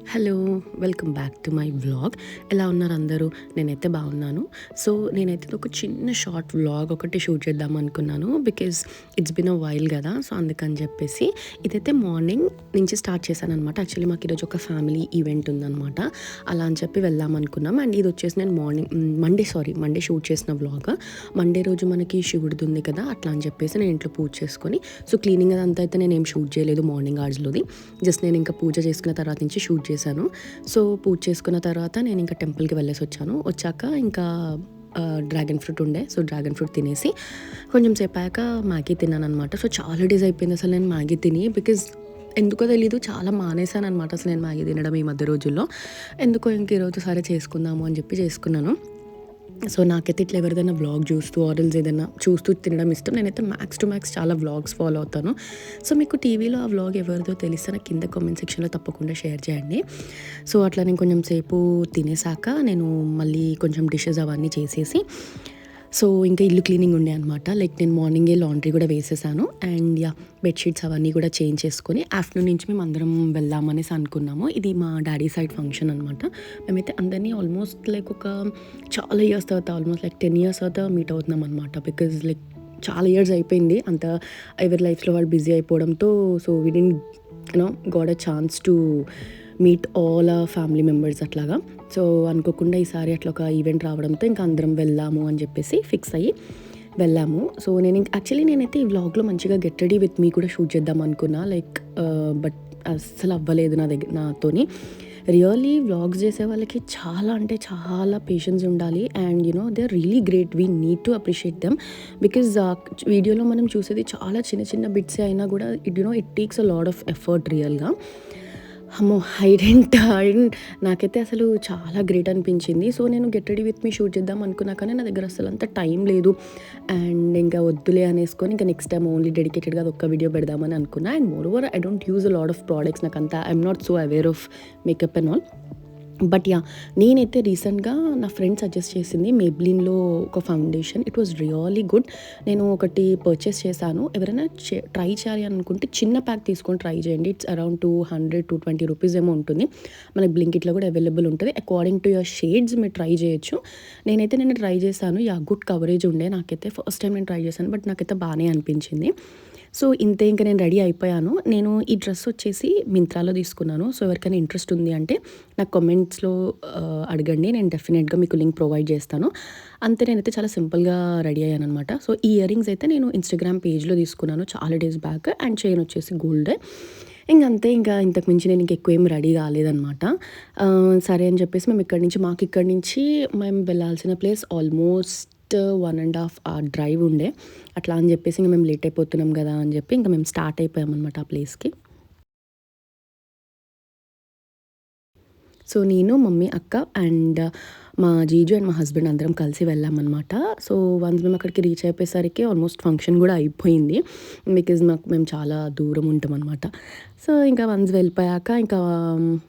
Hello! Welcome back to my vlog. ఎలా ఉన్నారు అందరూ? నేనైతే బాగున్నాను. సో, నేనైతే ఒక చిన్న షార్ట్ వ్లాగ్ ఒకటి షూట్ చేద్దాం అనుకున్నాను. Because it's been a while కదా! సో, అందుకని చెప్పేసి ఇదైతే మార్నింగ్ నుంచి స్టార్ట్ చేశాననమాట. యాక్చువల్లీ మాకు ఈరోజు ఒక ఫ్యామిలీ ఈవెంట్ ఉందనమాట. అలా అని చెప్పి వెళ్దాం అనుకున్నాం. అండ్ ఇది వచ్చేసి నేను మండే షూట్ చేసిన వ్లాగ్. మండే రోజు మనకి శివుడిది ఉంది కదా! అట్లా అని చెప్పేసి నేను ఇంట్లో పూజ చేసుకొని, సో, క్లీనింగ్ అదంతా అయితే నేనేం షూట్ చేయలేదు మార్నింగ్ అవర్స్‌లోది. జస్ట్ నేను ఇంకా పూజ చేసుకున్న తర్వాత నుంచి షూట్ చేశాను. సో, పూజ చేసుకున్న తర్వాత నేను ఇంకా టెంపుల్‌కి వెళ్ళేసి వచ్చాను. వచ్చాక ఇంకా డ్రాగన్ ఫ్రూట్ ఉండే. సో, డ్రాగన్ ఫ్రూట్ తినేసి కొంచెం సేపయ్యాక మ్యాగీ తిన్నాననమాట. సో, చాలా డేస్ అయిపోయింది అసలు నేను మ్యాగీ తిని. బికాజ్ ఎందుకో తెలీదు చాలా మానేశాననమాట అసలు నేను మ్యాగీ తినడం ఈ మధ్య రోజుల్లో. ఎందుకో ఇంక ఈరోజు సరే చేసుకుందాము అని చెప్పి చేసుకున్నాను. సో, నాకైతే ఇట్లా ఎవరిదైనా వ్లాగ్ చూస్తూ ఆరెల్స్ ఏదైనా చూస్తూ తినడం ఇష్టం. నేనైతే మ్యాక్స్ టు మ్యాక్స్ చాలా వ్లాగ్స్ ఫాలో అవుతాను. సో, మీకు టీవీలో ఆ వ్లాగ్ ఎవరిదో తెలిస్తే నాకు కింద కామెంట్ సెక్షన్‌లో తప్పకుండా షేర్ చేయండి. సో, అట్లా నేను కొంచెం సేపు తినేసాక నేను మళ్ళీ కొంచెం డిషెస్ అవన్నీ చేసేసి, సో, ఇంకా ఇల్లు క్లీనింగ్ ఉండే అనమాట. లైక్ నేను మార్నింగే లాండ్రీ కూడా వేసేసాను. అండ్ బెడ్‌షీట్స్ అవన్నీ కూడా చేంజ్ చేసుకొని ఆఫ్టర్‌నూన్ నుంచి మేము అందరం వెళ్దామనేసి అనుకున్నాము. ఇది మా డ్యాడీ సైడ్ ఫంక్షన్ అనమాట. మేమైతే అందరినీ ఆల్మోస్ట్ లైక్ ఒక చాలా ఇయర్స్ తర్వాత ఆల్మోస్ట్ లైక్ 10 ఇయర్స్ తర్వాత మీట్ అవుతున్నాం అనమాట. బికాజ్ లైక్ చాలా ఇయర్స్ అయిపోయింది. అంత ఎవరి లైఫ్‌లో వాళ్ళు బిజీ అయిపోవడంతో so, we didn't got a chance to meet all family members అట్లాగా. సో, అనుకోకుండా ఈసారి అట్లా ఒక ఈవెంట్ రావడంతో ఇంకా అందరం వెళ్దాము అని చెప్పేసి ఫిక్స్ అయ్యి వెళ్ళాము. సో, నేనైతే ఈ వ్లాగ్‌లో మంచిగా గెట్ రెడీ విత్ మీ కూడా షూట్ చేద్దాం అనుకున్నా. లైక్ బట్ అస్సలు అవ్వలేదు నాతోని. రియల్లీ వ్లాగ్స్ చేసే వాళ్ళకి చాలా అంటే చాలా పేషెన్స్ ఉండాలి. And they are really great. We need to appreciate them. Because వీడియోలో మనం చూసేది చాలా చిన్న చిన్న బిట్సే అయినా కూడా it takes a lot of effort రియల్‌గా. అమ్మో! ఐ డిడ్ంట్ నాకైతే అసలు చాలా గ్రేట్ అనిపించింది. సో, నేను get ready with me shoot చేద్దాం అనుకున్నా కానీ నా దగ్గర అసలు అంత టైం లేదు. అండ్ ఇంకా వద్దులే అనేసుకొని ఇంకా నెక్స్ట్ టైమ్ ఓన్లీ డెడికేటెడ్‌గా అదొక్క వీడియో పెడదామని అనుకున్నా. And moreover I don't use a lot of products. నాకంత I'm not so aware of makeup and all. But నేనైతే రీసెంట్‌గా నా ఫ్రెండ్ సజెస్ట్ చేసింది మేబ్లిన్‌లో ఒక foundation. It was really good. నేను ఒకటి పర్చేస్ చేశాను. ఎవరైనా ట్రై చేయాలి అనుకుంటే చిన్న ప్యాక్ తీసుకొని ట్రై చేయండి. ఇట్స్ అరౌండ్ 200-220 రూపీస్ ఏమో ఉంటుంది. మనకి బ్లింకిట్‌లో కూడా అవైలబుల్ ఉంటుంది. అకార్డింగ్ టు యువర్ షేడ్స్ మీరు ట్రై చేయొచ్చు. నేనైతే ట్రై చేశాను. గుడ్ కవరేజ్ ఉండే. నాకైతే ఫస్ట్ టైం నేను ట్రై చేశాను. బట్ నాకైతే బాగానే అనిపించింది. సో, ఇంతే ఇంక నేను రెడీ అయిపోయాను. నేను ఈ డ్రెస్ వచ్చేసి మింత్రాలో తీసుకున్నాను. సో, ఎవరికైనా ఇంట్రెస్ట్ ఉంది అంటే నాకు కామెంట్స్‌లో అడగండి. నేను డెఫినెట్‌గా మీకు లింక్ ప్రొవైడ్ చేస్తాను. అంతే నేనైతే చాలా సింపుల్‌గా రెడీ అయ్యాననమాట. సో, ఈ ఇయర్ రింగ్స్ అయితే నేను ఇన్‌స్టాగ్రామ్ పేజ్‌లో తీసుకున్నాను చాలా డేస్ బ్యాక్. అండ్ చైన్ వచ్చేసి గోల్డే. ఇంకా ఇంతకు మించి నేను ఎక్కువ ఏమి రెడీ కాలేదనమాట. సరే అని చెప్పేసి మాకు ఇక్కడి నుంచి మేము వెళ్ళాల్సిన ప్లేస్ ఆల్మోస్ట్ 1½ అవర్ డ్రైవ్ ఉండే. అట్లా అని చెప్పేసి ఇంక మేము లేట్ అయిపోతున్నాం కదా అని చెప్పి ఇంకా మేము స్టార్ట్ అయిపోయామనమాట ఆ ప్లేస్‌కి. సో, నేను, మమ్మీ, అక్క అండ్ మా జీజు అండ్ మా హస్బెండ్ అందరం కలిసి వెళ్ళామనమాట. సో, వన్స్ మేము అక్కడికి రీచ్ అయిపోయేసరికి ఆల్మోస్ట్ ఫంక్షన్ కూడా అయిపోయింది. బికాజ్ మేము చాలా దూరం ఉంటామనమాట. సో, ఇంకా వన్స్ వెళ్ళిపోయాక ఇంకా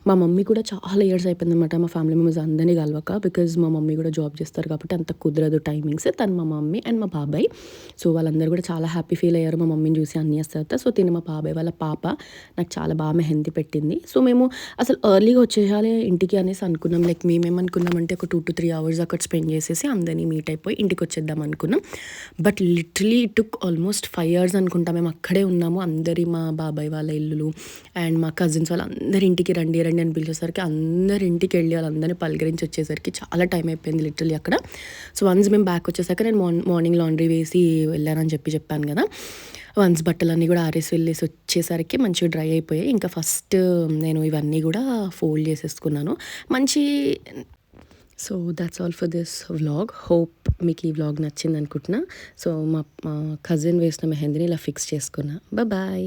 మా మమ్మీ కూడా చాలా ఇయర్స్ అయిపోయిందనమాట మా ఫ్యామిలీ మెంబర్స్ అందరినీ కలవక. బికాజ్ మా మమ్మీ కూడా జాబ్ చేస్తారు కాబట్టి అంత కుదరదు టైమింగ్స్. తను మా మమ్మీ అండ్ మా బాబాయ్. సో, వాళ్ళందరూ కూడా చాలా హ్యాపీ ఫీల్ అయ్యారు మా మమ్మీని చూసి అన్ని ఇయర్స్ తర్వాత. సో, తిను మా బాబాయ్ వాళ్ళ పాప నాకు చాలా బాగా మెహందీ పెట్టింది. సో, మేము అసలు ఎర్లీగా వచ్చేయాలి ఇంటికి అనేసి అనుకున్నాం. లైక్ మేమేమనుకున్నామంటే ఒక 2-3 అవర్స్ అక్కడ స్పెండ్ చేసేసి అందరినీ మీట్ అయిపోయి ఇంటికి వచ్చేద్దాం అనుకున్నాం. But literally it took almost 5 hours అనుకుంటా మేము అక్కడే ఉన్నాము. మా బాబాయ్ వాళ్ళ ఇల్లులు అండ్ మా కజిన్స్ వాళ్ళందరి ఇంటికి రండి రండి అని పిలిచేసరికి అందరి ఇంటికి వెళ్ళి వాళ్ళందరినీ పలకరించి వచ్చేసరికి చాలా టైం అయిపోయింది లిటరలీ అక్కడ. సో, వన్స్ మేము బ్యాక్ వచ్చేసాక నేను మార్నింగ్ లాండ్రీ వేసి వెళ్ళానని చెప్పాను కదా! వన్స్ బట్టలన్నీ కూడా ఆరేసి వెళ్ళేసి వచ్చేసరికి మంచిగా డ్రై అయిపోయాయి. ఇంకా ఫస్ట్ నేను ఇవన్నీ కూడా ఫోల్డ్ చేసేసుకున్నాను. మంచి so, that's all for this vlog. Hope మీకు ఈ వ్లాగ్ నచ్చింది అనుకుంటున్నా. సో, మా కజిన్ వేసిన మెహందీని ఇలా ఫిక్స్ చేసుకున్నా. బాయ్.